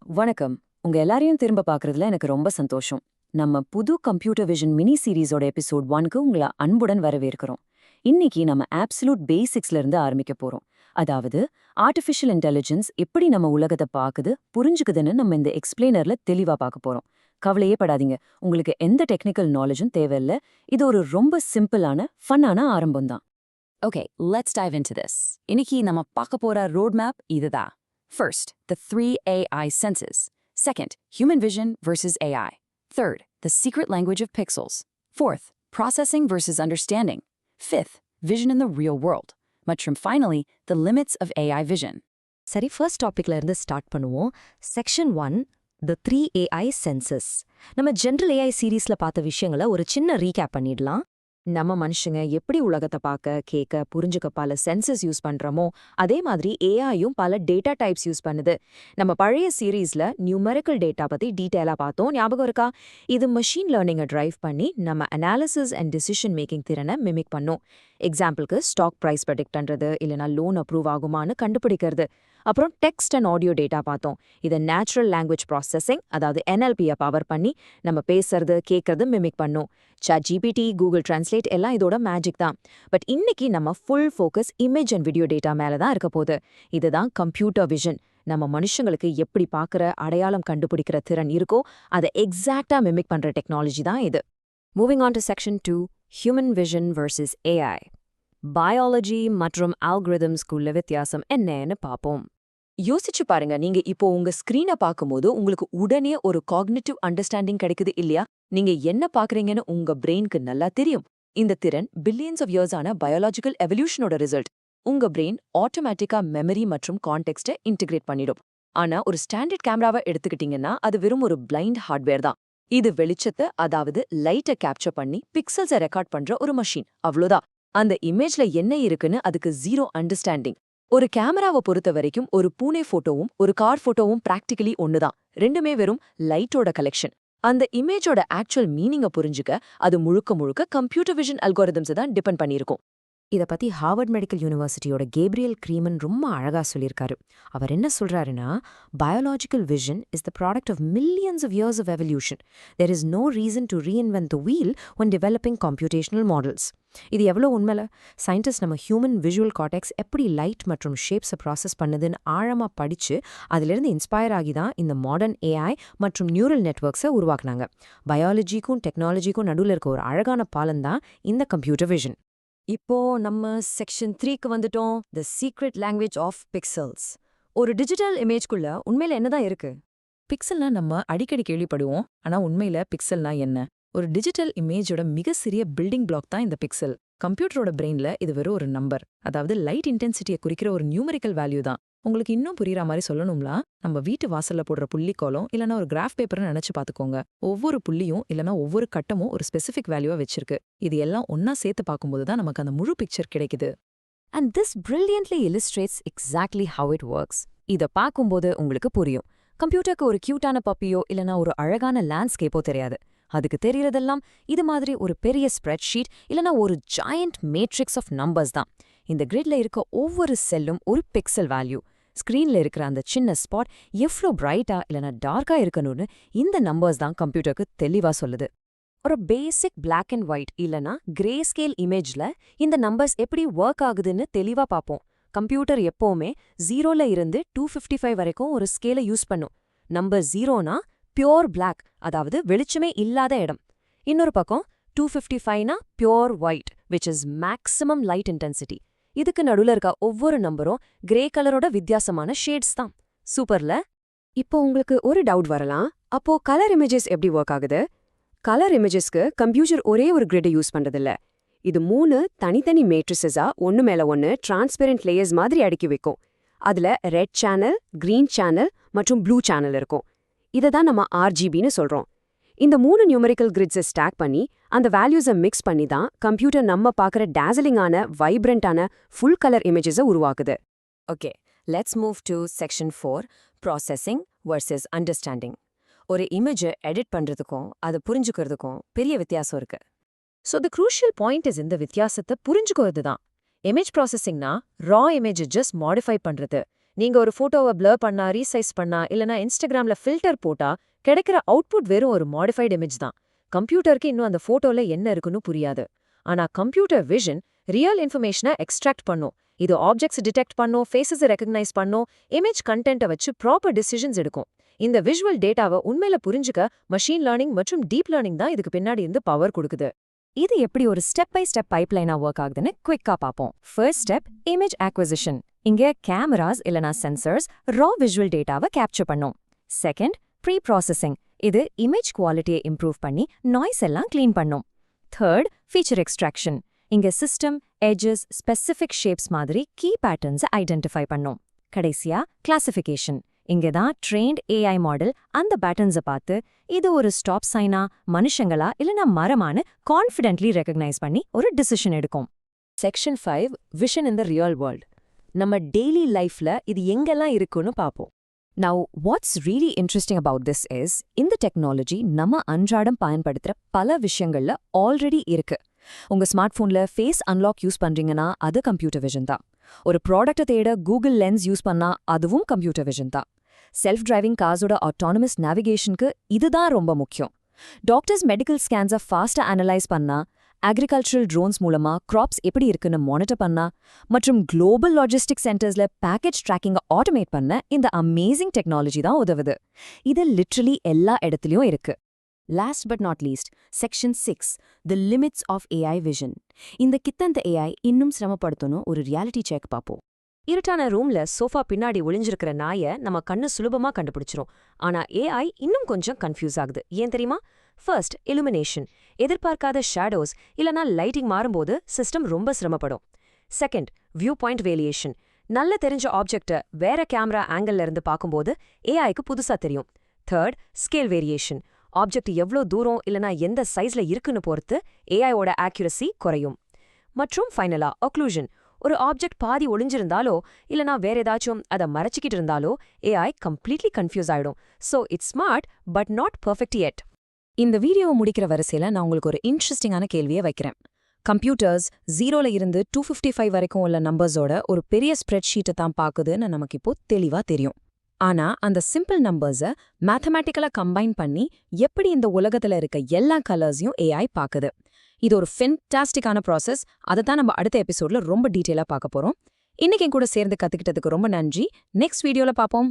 வணக்கம். உங்க எல்லாரையும் திரும்ப பார்க்கறதுல எனக்கு ரொம்ப சந்தோஷம். நம்ம புது கம்ப்யூட்டர் விஷன் மினி சீரிஸோட எபிசோட் 1க்கு உங்களை அன்புடன் வரவேற்கிறோம். இன்னைக்கு நம்ம ஆப்சல்யூட் பேசிக்ஸ்ல இருந்து ஆரம்பிக்க போறோம். அதாவது ஆர்டிஃபிஷியல் இன்டெலிஜென்ஸ் எப்படி நம்ம உலகத்தை பாக்குது, புரிஞ்சுக்குதுன்னு நம்ம இந்த எக்ஸ்பிளைனர்ல தெளிவா பார்க்க போறோம். கவலையே படாதீங்க. உங்களுக்கு எந்த டெக்னிக்கல் நாலேஜும் தேவையில்ல. இது ஒரு ரொம்ப சிம்பிளான, ஃபன்னான ஆரம்பம் தான். Okay, let's dive into this. இன்னைக்கு நம்ம பார்க்க போற roadmap இதுதான். First, the 3 AI senses. Second, human vision versus AI. Third, the secret language of pixels. Fourth, processing versus understanding. Fifth, vision in the real world. மற்றும் finally, the limits of AI vision. சரி, first டாபிக்ல இருந்து start பண்ணுவோம். Section 1, the 3 AI senses. நம்ம general AI சீரீஸ்ல பார்த்த விஷயங்களை ஒரு சின்ன ரீகேப் பண்ணிடலாம். நம்ம மனுஷங்க எப்படி உலகத்தை பார்க்க, கேட்க, புரிஞ்சுக்க பல சென்சஸ் யூஸ் பண்றோமோ அதே மாதிரி ஏஐயும் பல டேட்டா டைப்ஸ் யூஸ் பண்ணுது. நம்ம பழைய சீரீஸ்ல நியூமெரிக்கல் டேட்டா பத்தி டீட்டெயிலா பார்த்தோம், ஞாபகம் இருக்கா? இது மெஷின் லேர்னிங்கை டிரைவ் பண்ணி நம்ம அனாலிசிஸ் அண்ட் டிசிஷன் மேக்கிங் திறனை மிமிக் பண்ணும். எக்ஸாம்பிளுக்கு ஸ்டாக் ப்ரைஸ் ப்ரெடிக்ட் பண்றது, இல்லைனா லோன் அப்ரூவ் ஆகுமான்னு கண்டுபிடிக்கிறது. அப்புறம் டெக்ஸ்ட் அண்ட் ஆடியோ டேட்டா பார்த்தோம். இதை நேச்சுரல் லாங்குவேஜ் ப்ராசஸிங், அதாவது NLPயை பவர் பண்ணி நம்ம பேசுறது, கேட்கறது மிமிக் பண்ணும். ChatGPT, கூகுள் டிரான்ஸ்லேட் எல்லாம் இதோட மேஜிக் தான். பட் இன்னைக்கு நம்ம full focus image and video data மேல தான் இருக்க போகுது. இதுதான் கம்ப்யூட்டர் விஷன். நம்ம மனுஷங்களுக்கு எப்படி பார்க்குற, அடையாளம் கண்டுபிடிக்கிற திறன் இருக்கோ அதை எக்ஸாக்டா மிமிக் பண்ற டெக்னாலஜி தான் இது. Moving on to section 2, human vision versus AI. Biology மற்றும் அல்காரிதம்ஸ்குள்ள வித்தியாசம் என்னன்னு பார்ப்போம். யோசிச்சு பாருங்க, நீங்க இப்போ உங்க ஸ்கிரீனை பார்க்கும்போது உங்களுக்கு உடனே ஒரு காக்னிட்டிவ் அண்டர்ஸ்டாண்டிங் கிடைக்குது இல்லையா? நீங்க என்ன பாக்குறீங்கன்னு உங்க பிரெயினுக்கு நல்லா தெரியும். இந்த திறன் பில்லியன்ஸ் ஆஃப் இயர்ஸான பயாலஜிக்கல் எவல்யூஷனோட ரிசல்ட். உங்க பிரெயின் ஆட்டோமேட்டிக்கா மெமரி மற்றும் கான்டெக்ஸ்ட்டை இன்டிகிரேட் பண்ணிடும். ஆனா ஒரு ஸ்டாண்டர்ட் கேமராவை எடுத்துக்கிட்டீங்கன்னா அது வெறும் ஒரு பிளைண்ட் ஹார்ட்வேர் தான். இது வெளிச்சத்தை, அதாவது லைட்டை கேப்சர் பண்ணி பிக்சல்ஸை ரெக்கார்ட் பண்ற ஒரு மஷின், அவ்வளோதான். அந்த இமேஜ்ல என்ன இருக்குன்னு அதுக்கு ஜீரோ அண்டர்ஸ்டாண்டிங். ஒரு கேமராவை பொறுத்த வரைக்கும் ஒரு பூனை போட்டோவும் ஒரு கார் போட்டோவும் பிராக்டிகலி ஒண்ணுதான். ரெண்டுமே வெறும் லைட்டோட கலெக்ஷன். அந்த இமேஜோட ஆக்சுவல் மீனிங்கை புரிஞ்சுக்க அது முழுக்க முழுக்க கம்ப்யூட்டர் விஷன் அல்காரிதம்ஸ் தான் டிபெண்ட் பண்ணியிருக்கும். இத பத்தி ஹார்வர்ட் மெடிக்கல் யூனிவர்சிட்டியோட கேப்ரியல் க்ரீமன் ரொம்ப அழகா சொல்லியிருக்காரு. அவர் என்ன சொல்றாருன்னா, biological vision is the product of millions of years of evolution. There is no reason to reinvent the wheel when developing computational models. இது எவ்வளோ உண்மையில? சயின்டிஸ்ட் நம்ம ஹியூமன் விஷுவல் கார்டெக்ஸ் எப்படி லைட் மற்றும் ஷேப்ஸை ப்ராசஸ் பண்ணுதுன்னு ஆழமா படிச்சு அதிலிருந்து இன்ஸ்பயர் ஆகி தான் இந்த மாடர்ன் AI மற்றும் நியூரல் நெட்வொர்க்ஸை உருவாக்குனாங்க. பயாலஜிக்கும் டெக்னாலஜிக்கும் நடுவில் இருக்க ஒரு அழகான பாலம் தான் இந்த கம்ப்யூட்டர் விஷன். இப்போ நம்ம செக்ஷன் 3க்கு வந்துட்டோம். The secret language of pixels. ஒரு டிஜிட்டல் இமேஜ்குள்ள உண்மையில என்னதான் இருக்கு? பிக்சல்னா நம்ம அடிக்கடி கேள்விப்படுவோம், ஆனா உண்மையில பிக்சல்னா என்ன? ஒரு டிஜிட்டல் இமேஜோட மிக சிறிய பில்டிங் பிளாக் தான் இந்த பிக்சல். கம்ப்யூட்டரோட பிரெயின்ல இது வெறும் ஒரு நம்பர், அதாவது லைட் இன்டென்சிட்டியை குறிக்கிற ஒரு நியூமெரிக்கல் வேல்யூ தான். உங்களுக்கு இன்னும் புரியுற மாதிரி சொல்லணும்னா, நம்ம வீட்டு வாசல்ல போடுற புள்ளிக்கோலம் இல்லனா ஒரு கிராஃப் பேப்பர்னு நினைச்சு பாத்துக்கோங்க. ஒவ்வொரு புள்ளியும் இல்லனா ஒவ்வொரு கட்டமும் ஒரு ஸ்பெசிபிக் வேல்யூவா வச்சிருக்கு. இது எல்லாம் ஒன்னா சேர்த்து பார்க்கும்போது தான் நமக்கு அந்த முழு பிக்சர் கிடைக்குது. And this brilliantly illustrates exactly how it works. இத பார்க்கும்போது உங்களுக்கு புரியும். கம்ப்யூட்டருக்கு ஒரு கியூட்டான பப்பியோ இல்லனா ஒரு அழகான லேண்ட்ஸ்கேப்போ தெரியாது. அதுக்கு தெரியறதெல்லாம் இது மாதிரி ஒரு பெரிய ஸ்ப்ரெட்ஷீட் இல்லனா ஒரு ஜாயண்ட் மேட்ரிக்ஸ் ஆஃப் நம்பர்ஸ் தான். இந்த கிரிட்ல இருக்க ஒவ்வொரு செல்லும் ஒரு பிக்சல் வேல்யூ. ஸ்கிரீன்ல இருக்கிற அந்த சின்ன ஸ்பாட் எவ்வளோ பிரைட்டா இல்லனா டார்க்கா இருக்கணும்னு இந்த நம்பர்ஸ் தான் கம்ப்யூட்டருக்கு தெளிவா சொல்லுது. ஒரு பேசிக் பிளாக் அண்ட் ஒயிட் இல்லனா கிரே ஸ்கேல் இமேஜ்ல இந்த நம்பர்ஸ் எப்படி ஒர்க் ஆகுதுன்னு தெளிவா பார்ப்போம். கம்ப்யூட்டர் எப்பவுமே 0ல இருந்து 255 வரைக்கும் ஒரு ஸ்கேலை யூஸ் பண்ணும். நம்பர் 0னா பியோர் பிளாக், அதாவது வெளிச்சமே இல்லாத இடம். இன்னொரு பக்கம் 255னா pure white, which is maximum light intensity. இதுக்கு நடுவுல இருக்க ஒவ்வொரு நம்பரும் கிரே கலரோட வித்தியாசமான ஷேட்ஸ் தான். சூப்பர்ல? இப்போ உங்களுக்கு ஒரு டவுட் வரலாம், அப்போ கலர் இமேஜஸ் எப்படி ஒர்க் ஆகுது? கலர் இமேஜஸ்க்கு கம்ப்யூட்டர் ஒரே ஒரு கிரிட்டை யூஸ் பண்றதில்ல. இது 3 தனித்தனி மேட்ரிசஸா ஒன்னு மேல ஒன்னு டிரான்ஸ்பெரண்ட் லேயர்ஸ் மாதிரி அடுக்கி வைக்கும். அதுல ரெட் சேனல், கிரீன் சேனல் மற்றும் ப்ளூ சேனல் இருக்கும். இதை தான் நம்ம RGBன்னு சொல்றோம். இந்த 3 நியூமெரிக்கல் கிரிட்ஸை ஸ்டாக் பண்ணி அந்த வேல்யூஸை மிக்ஸ் பண்ணி தான் கம்ப்யூட்டர் நம்ம பார்க்குற டேசலிங்கான, வைப்ரண்டான, ஃபுல் கலர் இமேஜஸை உருவாக்குது. Okay, let's move to section 4, processing versus understanding. ஒரு இமேஜை எடிட் பண்றதுக்கும் அதை புரிஞ்சுக்கிறதுக்கும் பெரிய வித்தியாசம் இருக்கு. So the crucial point is இந்த வித்தியாசத்தை புரிஞ்சுக்கிறது தான். இமேஜ் ப்ராசஸிங்னா ரா இமேஜை ஜஸ்ட் மாடிஃபை பண்றது, நீங்க ஒரு போட்டோவை blur பண்ணா, ரீசைஸ் பண்ணா, இல்லனா இன்ஸ்டாகிராம்ல ஃபில்டர் போட்டா கிடைக்கிற அவுட்புட் வெறும் ஒரு மாடிஃபைடு இமேஜ் தான். கம்ப்யூட்டருக்கு இன்னும் அந்த போட்டோல என்ன இருக்குன்னு புரியாது. ஆனா கம்ப்யூட்டர் விஷன் ரியல் இன்ஃபர்மேஷனை எக்ஸ்ட்ராக்ட் பண்ணும். இது ஆப்ஜெக்ட்ஸ் டிடெக்ட் பண்ணும், ஃபேஸஸ் ரெகக்னைஸ் பண்ணும், இமேஜ் கண்டென்ட்டை வச்சு ப்ராப்பர் டிசிஷன்ஸ் எடுக்கும். இந்த விஷுவல் டேட்டாவை உண்மையில புரிஞ்சுக்க மஷீன் லேர்னிங் மற்றும் டீப் லேர்னிங் தான் இதுக்கு பின்னாடி இருந்து பவர் கொடுக்குது. இது எப்படி ஒரு ஸ்டெப் பை ஸ்டெப் பைப்லைனா ஒர்க் ஆகுதுன்னு குவிக்கா பார்ப்போம். First step image acquisition. இங்க கேமராஸ் இல்லனா சென்சர்ஸ் ரா விஷுவல் டேட்டாவை கேப்சர் பண்ணும். Second preprocessing. இது இமேஜ் குவாலிட்டியை இம்ப்ரூவ் பண்ணி நாய்ஸ் எல்லாம் க்ளீன் பண்ணும். Third feature extraction. இங்க சிஸ்டம் எட்ஜஸ் ஸ்பெசிஃபிக் ஷேப்ஸ் மாதிரி கீ பேட்டர்ன்ஸை ஐடென்டிஃபை பண்ணும். கடைசியா கிளாசிஃபிகேஷன். இங்க தான் ட்ரெயின்ட் ஏஐ மாடல் அந்த பேட்டர்ன்ஸை பார்த்து இது ஒரு ஸ்டாப் சைனா, மனுஷங்களா இல்லனா மரமானு கான்ஃபிடென்ட்லி ரெகக்னைஸ் பண்ணி ஒரு டிசிஷன் எடுக்கும். Section 5 vision in the real world. நம்ம டெய்லி லைஃப்ல இது எங்கெல்லாம் இருக்குன்னு பார்ப்போம். Now, what's really interesting about this is, இந்த டெக்னாலஜி நம்ம அன்றாடம் பயன்படுத்துற பல விஷயங்கள்ல ஆல்ரெடி இருக்கு. உங்க ஸ்மார்ட் போன்ல ஃபேஸ் அன்லாக் யூஸ் பண்றீங்கன்னா அது கம்ப்யூட்டர் விஷன் தான். ஒரு ப்ராடக்ட்டை தேட கூகுள் லென்ஸ் யூஸ் பண்ணா அதுவும் கம்ப்யூட்டர் விஷன் தான். செல்ஃப் டிரைவிங் கார்ஸோட ஆட்டோனமஸ் நேவிகேஷனுக்கு இதுதான் ரொம்ப முக்கியம். டாக்டர்ஸ் மெடிக்கல் ஸ்கேன்ஸை ஃபாஸ்டா அனலைஸ் பண்ணா, அக்ரிகல்ச்சரல் ட்ரோன்ஸ் மூலமா கிராப்ஸ் எப்படி இருக்குன்னு மானிட்டர் பண்ணா, மற்றும் குளோபல் லாஜிஸ்டிக் சென்டர்ஸ்ல பேக்கேஜ் ட்ராக்கிங்கை ஆட்டோமேட் பண்ண இந்த அமேசிங் டெக்னாலஜி தான் உதவுது. இது லிட்ரலி எல்லா இடத்துலயும் இருக்கு. Last but not least, section 6 the limits of AI vision. இந்த கித்தந்த ஏஐ இன்னும் சிரமப்படுத்தணும் ஒரு ரியாலிட்டி செக் பார்ப்போம். இருட்டான ரூம்ல சோஃபா பின்னாடி ஒளிஞ்சிருக்கிற நாயை நம்ம கண்ணு சுலபமா கண்டுபிடிச்சிரும். ஆனா ஏஐ இன்னும் கொஞ்சம் கன்ஃபியூஸ் ஆகுது. ஏன் தெரியுமா? First illumination. எதிர்பார்க்காத ஷேடோஸ் இல்லனா லைட்டிங் மாறும்போது சிஸ்டம் ரொம்ப சிரமப்படும். Second viewpoint variation. நல்ல தெரிஞ்ச ஆப்ஜெக்ட்டை வேற கேமரா ஆங்கிள் இருந்து பார்க்கும்போது ஏஐக்கு புதுசா தெரியும். Third scale variation. ஆப்ஜெக்ட் எவ்வளோ தூரம் இல்லனா எந்த சைஸ்ல இருக்குன்னு பொறுத்து ஏஐயோட ஆக்யூரசி குறையும். மற்றும் ஃபைனலா occlusion. ஒரு ஆப்ஜெக்ட் பாதி ஒளிஞ்சிருந்தாலோ இல்லனா வேற ஏதாச்சும் அதை மறைச்சிக்கிட்டு இருந்தாலோ ஏஐ கம்ப்ளீட்லி கன்ஃபியூஸ் ஆயிடும். So it's smart but not perfect yet. இந்த வீடியோவை முடிக்கிற வரிசையில நான் உங்களுக்கு ஒரு இன்ட்ரெஸ்டிங்கான கேள்வியை வைக்கிறேன். கம்ப்யூட்டர்ஸ் 0ல இருந்து 255 வரைக்கும் உள்ள நம்பர்ஸோட ஒரு பெரிய ஸ்ப்ரெட்ஷீட்டை தான் பாக்குதுன்னு நமக்கு இப்போ தெளிவா தெரியும். ஆனா அந்த சிம்பிள் நம்பர்ஸை மேத்தமேட்டிக்கலா கம்பைன் பண்ணி எப்படி இந்த உலகத்துல இருக்க எல்லா கலர்ஸையும் ஏஐ பாக்குது. இது ஒரு ஃபென்டாஸ்டிக்கான ப்ராசஸ். அதை தான் நம்ம அடுத்த எபிசோட்ல ரொம்ப டீட்டெயிலா பார்க்க போறோம். இன்னைக்கு என் கூட சேர்ந்து கத்துக்கிட்டதுக்கு ரொம்ப நன்றி. நெக்ஸ்ட் வீடியோல பார்ப்போம்.